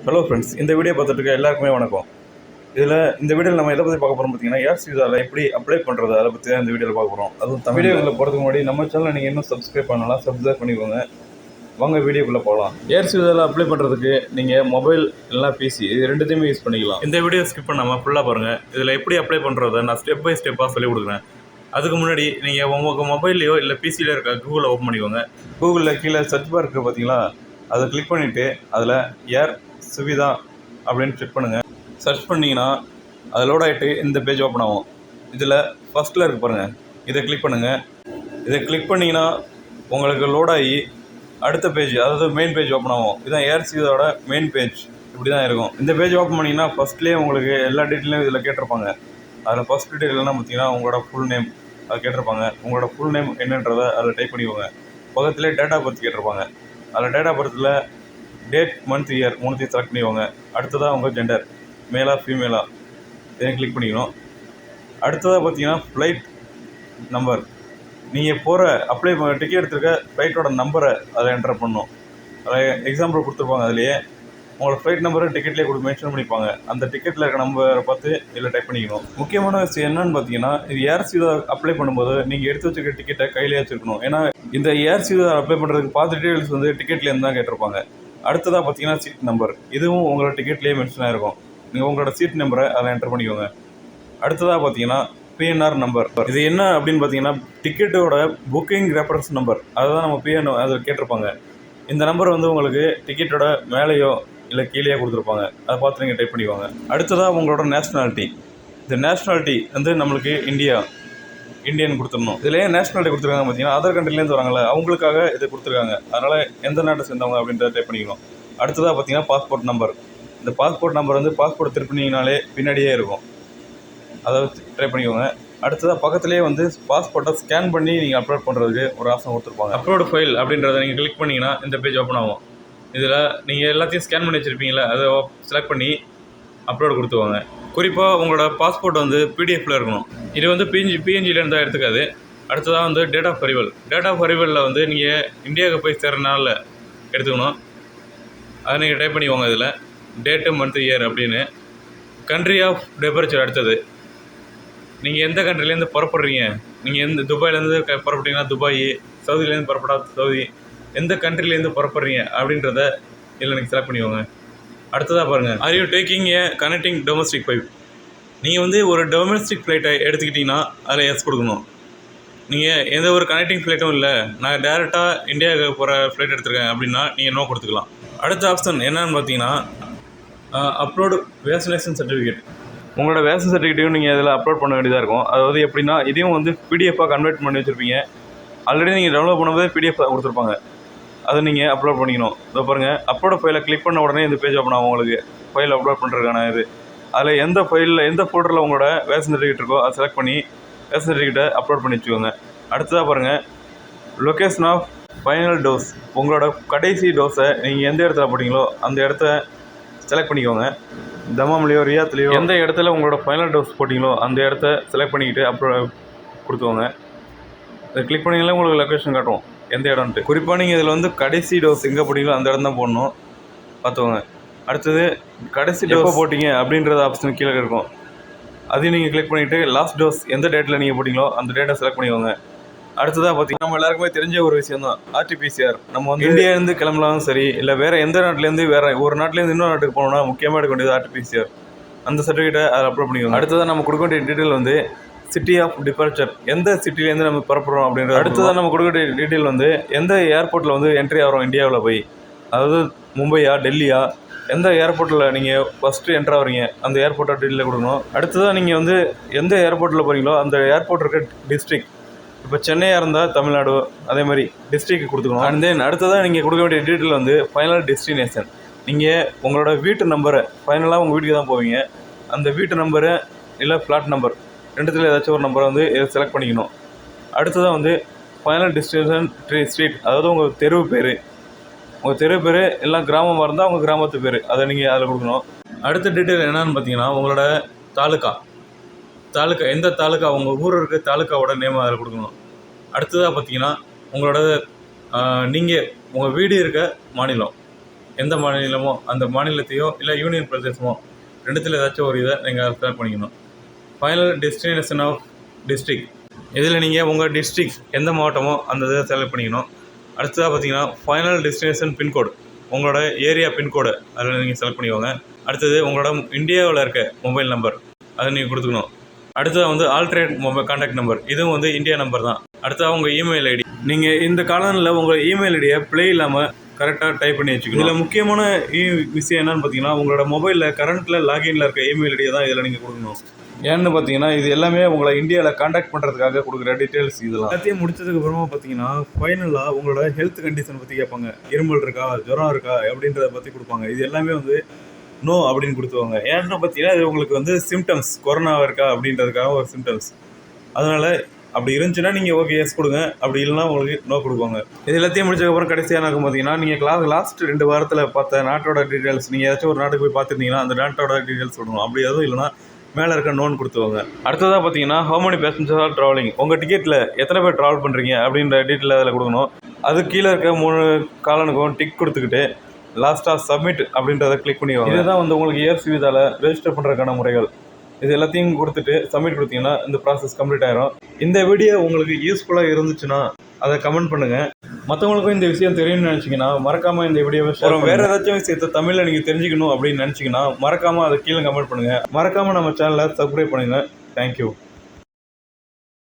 Hello friends, இந்த video பார்த்துட்டு இருக்க எல்லாருக்குமே வணக்கம். இந்த வீடியோவில் நம்ம எதை பற்றி பார்க்க போகிறோம் பார்த்தீங்கன்னா, ஏர்ஸ் விசாவில் எப்படி அப்ளை பண்ணுறது அதை பற்றி தான் இந்த வீடியோவில் பார்க்க போகிறோம். அதுவும் வீடியோக்குள்ளே போகிறதுக்கு முன்னாடி நம்ம சேனலை நீங்கள் இன்னும் சப்ஸ்கிரைப் பண்ணலாம், சப்ஸ்கிரைப் பண்ணிக்கோங்க. வாங்க வீடியோக்குள்ளே போகலாம். ஏர்ஸ் விசாவில் அப்ளை பண்ணுறதுக்கு நீங்கள் மொபைல் இல்லைனா பிசி இது ரெண்டுத்தையுமே யூஸ் பண்ணிக்கலாம். இந்த வீடியோ ஸ்கிப் பண்ணாமல் ஃபுல்லாக பாருங்கள். இதில் எப்படி அப்ளை பண்ணுறதை நான் ஸ்டெப் பை ஸ்டெப்பாக சொல்லிக் கொடுக்குறேன். அதுக்கு முன்னாடி நீங்கள் உங்கள் மொபைல்லையோ இல்லை பிசியில் இருக்க கூகுளில் ஓப்பன் பண்ணிக்கோங்க. கூகுளில் கீழே சர்ச் பார் இருக்குது பார்த்தீங்களா, அதை கிளிக் பண்ணிவிட்டு அதில் ஏர் சுவிதா அப்படின்னு செக் பண்ணுங்கள். சர்ச் பண்ணிங்கன்னா அது லோட் ஆகிட்டு இந்த பேஜ் ஓப்பன் ஆகும். இதில் ஃபஸ்ட்டில் இருக்குது பாருங்கள், இதை கிளிக் பண்ணுங்கள். இதை கிளிக் பண்ணிங்கன்னா உங்களுக்கு லோட் ஆகி அடுத்த பேஜ், அதாவது மெயின் பேஜ் ஓப்பன் ஆகும். இதுதான் ஏர் சுவிதாவோட மெயின் பேஜ். இப்படி தான் இருக்கும். இந்த பேஜ் ஓப்பன் பண்ணிங்கன்னா ஃபஸ்ட்லேயே உங்களுக்கு எல்லா டீட்டெயிலும் இதில் கேட்டிருப்பாங்க. அதில் ஃபஸ்ட் டீட்டெயில் என்ன பார்த்தீங்கன்னா உங்களோட ஃபுல் நேம் அது கேட்டிருப்பாங்க. உங்களோட ஃபுல் நேம் என்னன்றதை அதில் டைப் பண்ணிக்கோங்க. பக்கத்துலேயே டேட் ஆஃப் பர்த் கேட்டிருப்பாங்க. அதில் டேட் ஆஃப் பர்த்தில் டேட், மந்த், இயர் மூணுத்தையும் செலக்ட் பண்ணிக்கோங்க. அடுத்ததாக உங்கள் ஜெண்டர், மேலா ஃபீமேலா, இதையும் கிளிக் பண்ணிக்கணும். அடுத்ததாக பார்த்தீங்கன்னா ஃப்ளைட் நம்பர், நீங்கள் போகிற அப்ளை டிக்கெட் எடுத்துருக்க ஃப்ளைட்டோட நம்பரை அதை என்டர் பண்ணணும். அதில் எக்ஸாம்பிள் கொடுத்துருப்பாங்க. அதுலேயே உங்களோட ஃப்ளைட் நம்பரை டிக்கெட்லேயே மென்ஷன் பண்ணிப்பாங்க. அந்த டிக்கெட்டில் இருக்க நம்பரை பார்த்து இதில் டைப் பண்ணிக்கணும். முக்கியமான விஷயம் என்னன்னு பார்த்தீங்கன்னா, இது ஏர் விசா அப்ளை பண்ணும்போது நீங்கள் எடுத்து வச்சுக்க டிக்கெட்டை கையிலே வச்சுருக்கணும். ஏன்னா இந்த ஏர் விசா அப்ளை பண்ணுறதுக்கு பார்த்து டீட்டெயில்ஸ் வந்து டிக்கெட்லேருந்து தான் கேட்டிருப்பாங்க. அடுத்ததாக பார்த்தீங்கன்னா சீட் நம்பர், இதுவும் உங்களோட டிக்கெட்லேயே மென்ஷன் ஆகிருக்கும். நீங்கள் உங்களோட சீட் நம்பரை அதில் என்டர் பண்ணிக்கோங்க. அடுத்ததாக பார்த்தீங்கன்னா பிஎன்ஆர் நம்பர், இது என்ன அப்படின்னு பார்த்தீங்கன்னா டிக்கெட்டோட புக்கிங் ரெஃபரன்ஸ் நம்பர். அதுதான் நம்ம பிஎன்ஆர் அதில் கேட்டிருப்பாங்க. இந்த நம்பர் வந்து உங்களுக்கு டிக்கெட்டோட மேலேயோ இல்லை கீழேயோ கொடுத்துருப்பாங்க. அதை பார்த்து நீங்கள் டைப் பண்ணிக்கோங்க. அடுத்ததாக உங்களோட நேஷ்னாலிட்டி, இந்த நேஷ்னாலிட்டி வந்து நம்மளுக்கு இந்தியன் கொடுத்துடணும். இதில் ஏன் நேஷ்னாலிட்டி கொடுத்துருக்காங்க பார்த்தீங்கன்னா, அதர் கண்ட்ரிலேருந்து வராங்களே அவங்களுக்காக இதை கொடுத்துருக்காங்க. அதனால் எந்த நாட்டை சேர்ந்தவங்க அப்படின்றத டைப் பண்ணிக்கணும். அடுத்ததாக பார்த்தீங்கன்னா பாஸ்போர்ட் நம்பர், இந்த பாஸ்போர்ட் நம்பர் வந்து பாஸ்போர்ட் திருப்பினீங்கனாலே பின்னாடியே இருக்கும். அதை ட்ரை பண்ணிக்கோங்க. அடுத்ததாக பக்கத்துலேயே வந்து பாஸ்போர்ட்டை ஸ்கேன் பண்ணி நீங்கள் அப்லோட் பண்ணுறதுக்கு ஒரு ஆப்ஷன் கொடுத்துருப்பாங்க. அப்லோடு ஃபைல் அப்படின்றத நீங்கள் கிளிக் பண்ணிங்கன்னா இந்த பேஜ் ஓப்பன் ஆகும். இதில் நீங்கள் எல்லாத்தையும் ஸ்கேன் பண்ணி வச்சுருப்பீங்களா, அதை செலக்ட் பண்ணி அப்லோடு கொடுத்துவாங்க. குறிப்பாக உங்களோட பாஸ்போர்ட் வந்து பிடிஎஃப்பில் இருக்கணும். இது வந்து பிஎன்ஜியில் இருந்தால் எடுத்துக்காது. அடுத்ததாக வந்து டேட் ஆஃப் அரைவலில் வந்து நீங்கள் இந்தியாவுக்கு போய் சேர்ற நாளில் எடுத்துக்கணும். அதை நீங்கள் டைப் பண்ணிக்கோங்க. இதில் டேட்டு, மந்த், இயர் அப்படின்னு. கண்ட்ரி ஆஃப் டெபரேச்சர், அடுத்தது நீங்கள் எந்த கண்ட்ரிலேருந்து புறப்படுறீங்க. நீங்கள் துபாயிலேருந்து புறப்பட்டீங்கன்னா துபாய், சவுதியிலேருந்து புறப்பட்டா சவுதி, எந்த கண்ட்ரிலேருந்து புறப்படுறீங்க அப்படின்றத இதில் நீங்கள் செலக்ட் பண்ணிக்கோங்க. அடுத்ததாக பாருங்கள், are you taking A connecting domestic flight. நீங்கள் வந்து ஒரு டொமஸ்டிக் ஃப்ளைட்டை எடுத்துக்கிட்டிங்கன்னா அதில் எஸ் கொடுக்கணும். நீங்கள் எந்த ஒரு கனெக்டிங் ஃப்ளைட்டும் இல்லை, நான் டேரெக்டாக இந்தியாவுக்கு போகிற ஃப்ளைட் எடுத்துருக்கேன் அப்படின்னா நீங்கள் நோ கொடுத்துக்கலாம். அடுத்த ஆப்ஷன் என்னன்னு பார்த்தீங்கன்னா அப்லோடு வேக்சினேஷன் சர்டிஃபிகேட். உங்களோட வேக்சின் சர்டிஃபிகேட்டையும் நீங்கள் இதில் அப்லோட் பண்ண வேண்டியதாக இருக்கும். அதாவது எப்படின்னா இதையும் வந்து பிடிஎஃபாக கன்வெர்ட் பண்ணி வச்சுருப்பீங்க. ஆல்ரெடி நீங்கள் டவுன்லோட் பண்ணும்போது பிடிஎஃப் கொடுத்துருப்பாங்க. அதை நீங்கள் அப்லோட் பண்ணிக்கணும். இதை பாருங்கள், அப்லோட் ஃபைலை கிளிக் பண்ண உடனே இந்த பேஜ் ஓப்பன் ஆகும். உங்களுக்கு ஃபைல் அப்லோட் பண்ணுறதுக்கான இது. அதில் எந்த ஃபோல்டரில் உங்களோட வேக்சின் சர்டிஃபிகேட் இருக்கோ அதை செலக்ட் பண்ணி வேக்சின் சர்டிஃபிகேட்டை அப்லோட் பண்ணி வச்சுக்கோங்க. அடுத்ததாக பாருங்கள், லொக்கேஷன் ஆஃப் ஃபைனல் டோஸ். உங்களோட கடைசி டோஸை நீங்கள் எந்த இடத்துல போட்டிங்களோ அந்த இடத்த செலக்ட் பண்ணிக்கோங்க. தமாம்லேயோ ரியாத்லேயோ எந்த இடத்துல உங்களோட ஃபைனல் டோஸ் போட்டிங்களோ அந்த இடத்த செலக்ட் பண்ணிக்கிட்டு அப்லோட் கொடுத்துக்கோங்க. இதை கிளிக் பண்ணிங்கன்னா உங்களுக்கு லொக்கேஷன் காட்டும் எந்த இடம்ட்டு. குறிப்பாக நீங்கள் இதில் வந்து கடைசி டோஸ் எங்கே போட்டிங்களோ அந்த இடம் தான் போடணும், பார்த்துக்கோங்க. அடுத்தது கடைசி எப்போ போட்டிங்க அப்படின்றது ஆப்ஷன் கீழே இருக்கும். அதையும் நீங்கள் கிளிக் பண்ணிவிட்டு லாஸ்ட் டோஸ் எந்த டேட்டில் நீங்கள் போட்டிங்களோ அந்த டேட்டை செலக்ட் பண்ணிக்கோங்க. அடுத்ததாக பார்த்தீங்கன்னா நம்ம எல்லாருக்குமே தெரிஞ்ச ஒரு விஷயம் தான் ஆர்டிபிசிஆர். நம்ம வந்து இந்தியாவிலேருந்து கிளம்பலாலும் சரி, இல்லை வேறு எந்த நாட்டிலேருந்து வேறு ஒரு நாட்டிலேருந்து இன்னொரு நாட்டுக்கு போகணுன்னா முக்கியமாக எடுக்க வேண்டியது ஆர்டிபிசிஆர். அந்த சர்டிஃபிகேட்டை அதை அப்லோட் பண்ணிக்கோங்க. அடுத்ததாக நம்ம கொடுக்க வேண்டிய டீட்டெயில் வந்து சிட்டி ஆஃப் டிபார்ச்சர், எந்த சிட்டிலேருந்து நம்ம புறப்படுறோம் அப்படின்றது. அடுத்ததாக நம்ம கொடுக்க வேண்டிய டீட்டெயில் வந்து எந்த ஏர்போர்ட்டில் வந்து என்ட்ரி ஆகிறோம் இந்தியாவில் போய், அதாவது மும்பையா, டெல்லியா, எந்த ஏர்போர்ட்டில் நீங்கள் ஃபஸ்ட்டு என்ட்ரு ஆகிறீங்க அந்த ஏர்போர்ட்டை டீட்டெயில் கொடுக்கணும். அடுத்ததாக நீங்கள் வந்து எந்த ஏர்போர்ட்டில் போகிறீங்களோ அந்த ஏர்போர்ட் இருக்க டிஸ்ட்ரிக்ட், இப்போ சென்னையாக இருந்தால் தமிழ்நாடு, அதே மாதிரி டிஸ்ட்ரிக்ட் கொடுத்துக்கணும். அண்ட் தென் அடுத்ததாக நீங்கள் கொடுக்க வேண்டிய டீட்டெயில் வந்து ஃபைனல் டெஸ்டினேஷன். நீங்கள் உங்களோட வீட்டு நம்பரை, ஃபைனலாக உங்கள் வீட்டுக்கு தான் போவீங்க, அந்த வீட்டு நம்பரை இல்லை ஃப்ளாட் நம்பர் ரெண்டுத்தில் ஏதாச்சும் ஒரு நம்பரை வந்து செலக்ட் பண்ணிக்கணும். அடுத்ததாக வந்து ஃபைனல் டெஸ்டினேஷன் ஸ்ட்ரீட், அதாவது உங்கள் தெருவு பேர், உங்கள் தெருவு பேர் எல்லாம் கிராமமாக இருந்தால் உங்கள் கிராமத்து பேர், அதை நீங்கள் அதில் கொடுக்கணும். அடுத்த டீட்டெயில் என்னென்னு பார்த்தீங்கன்னா உங்களோட தாலுக்கா, எந்த தாலுக்கா, உங்கள் ஊர் இருக்க தாலுக்காவோட நேம் அதில் கொடுக்கணும். அடுத்ததாக பார்த்தீங்கன்னா உங்களோட நீங்கள் உங்கள் வீடு இருக்க மாநிலம், எந்த மாநிலமோ அந்த மாநிலத்தையோ இல்லை யூனியன் பிரதேசமோ ரெண்டுத்தில் ஏதாச்சும் ஒரு இதை நீங்கள் செலக்ட் பண்ணிக்கணும். ஃபைனல் டெஸ்டினேஷன் ஆஃப் டிஸ்ட்ரிக்ட், இதில் நீங்கள் உங்கள் டிஸ்ட்ரிக்ட் எந்த மாவட்டமோ அந்த இதை செலக்ட் பண்ணிக்கணும். அடுத்ததாக பார்த்தீங்கன்னா ஃபைனல் டெஸ்டினேஷன் பின்கோடு, உங்களோட ஏரியா பின்கோடு அதில் நீங்கள் செலக்ட் பண்ணிக்கோங்க. அடுத்தது உங்களோட இந்தியாவில் இருக்க மொபைல் நம்பர் அதை நீங்கள் கொடுத்துக்கணும். அடுத்ததாக வந்து ஆல்டர்னேட் மொபைல் கான்டாக்ட் நம்பர், இதுவும் வந்து இந்தியா நம்பர் தான். அடுத்ததாக உங்கள் இமெயில் ஐடி, நீங்கள் இந்த காலனில் உங்கள் இமெயில் ஐடியை ப்ளே இல்லாமல் கரெக்டாக டைப் பண்ணி வச்சுக்கணும். இதில் முக்கியமான விஷயம் என்னென்னு பார்த்தீங்கன்னா உங்களோட மொபைலில் கரண்ட்டில் லாகின்ல இருக்க இமெயில் ஐடியை தான் இதில் நீங்கள் கொடுக்கணும். ஏன்னு பார்த்தீங்கன்னா இது எல்லாமே உங்களை இந்தியாவில் காண்டாக்ட் பண்ணுறதுக்காக கொடுக்குற டீட்டெயில்ஸ். இதெல்லாம் எல்லாத்தையும் முடிச்சதுக்கு அப்புறமா பார்த்தீங்கன்னா ஃபைனலாக உங்களோட ஹெல்த் கண்டிஷன் பற்றி கேட்பாங்க. இருமல் இருக்கா, ஜுரம் இருக்கா அப்படின்றத பற்றி கொடுப்பாங்க. இது எல்லாமே வந்து நோ அப்படின்னு கொடுத்துவாங்க. ஏன்னு பார்த்தீங்கன்னா இது உங்களுக்கு வந்து சிம்டம்ஸ், கொரோனா இருக்கா அப்படின்றதுக்காக ஒரு சிம்டம்ஸ். அதனால் அப்படி இருந்துச்சுன்னா நீங்கள் ஓகே எஸ் கொடுங்க, அப்படி இல்லைனா உங்களுக்கு நோ கொடுப்பாங்க. இது எல்லாத்தையும் முடிச்சதுக்கப்புறம் கடைசியாக இருக்கும் பார்த்தீங்கன்னா நீங்கள் லாஸ்ட் 2 வாரத்தில் பார்த்த நாட்டோட டீட்டெயில்ஸ், நீங்கள் ஏதாச்சும் ஒரு நாட்டுக்கு போய் பார்த்துருந்தீங்கன்னா அந்த நாட்டோட டீட்டெயில்ஸ் சொல்லணும். அப்படி எதுவும் இல்லைனா மேலே இருக்க நோன் கொடுத்துவாங்க. அடுத்ததாக பார்த்தீங்கன்னா how many passengers are travelling, உங்கள் டிக்கெட்டில் எத்தனை பேர் ட்ராவல் பண்ணுறீங்க அப்படின்ற டீட்டெயில் அதில் கொடுக்கணும். அது கீழே இருக்க 3 காலனுக்கும் டிக் கொடுத்துக்கிட்டு லாஸ்ட்டாக சப்மிட் அப்படின்றத கிளிக் பண்ணிடுவாங்க. இதுதான் வந்து உங்களுக்கு ஏர்ஸ் விசாவில் ரெஜிஸ்டர் பண்ணுறதுக்கான முறைகள். இது எல்லாத்தையும் கொடுத்துட்டு சப்மிட் கொடுத்தீங்கன்னா இந்த ப்ராசஸ் கம்ப்ளீட் ஆயிரும். இந்த வீடியோ உங்களுக்கு யூஸ்ஃபுல்லாக இருந்துச்சுன்னா அதை கமெண்ட் பண்ணுங்கள். மற்றவங்களுக்கும் இந்த விஷயம் தெரியும்னு நினச்சிங்கன்னா மறக்காமல் இந்த வீடியோவை ஷேர். வேறு ஏதாச்சும் விஷயத்தை தமிழில் நீங்கள் தெரிஞ்சுக்கணும் அப்படின்னு நினச்சிங்கன்னா மறக்காமல் அதை கீழே கமெண்ட் பண்ணுங்கள். மறக்காமல் நம்ம சேனலை சப்ஸ்கிரைப் பண்ணுங்கள். தேங்க்யூ.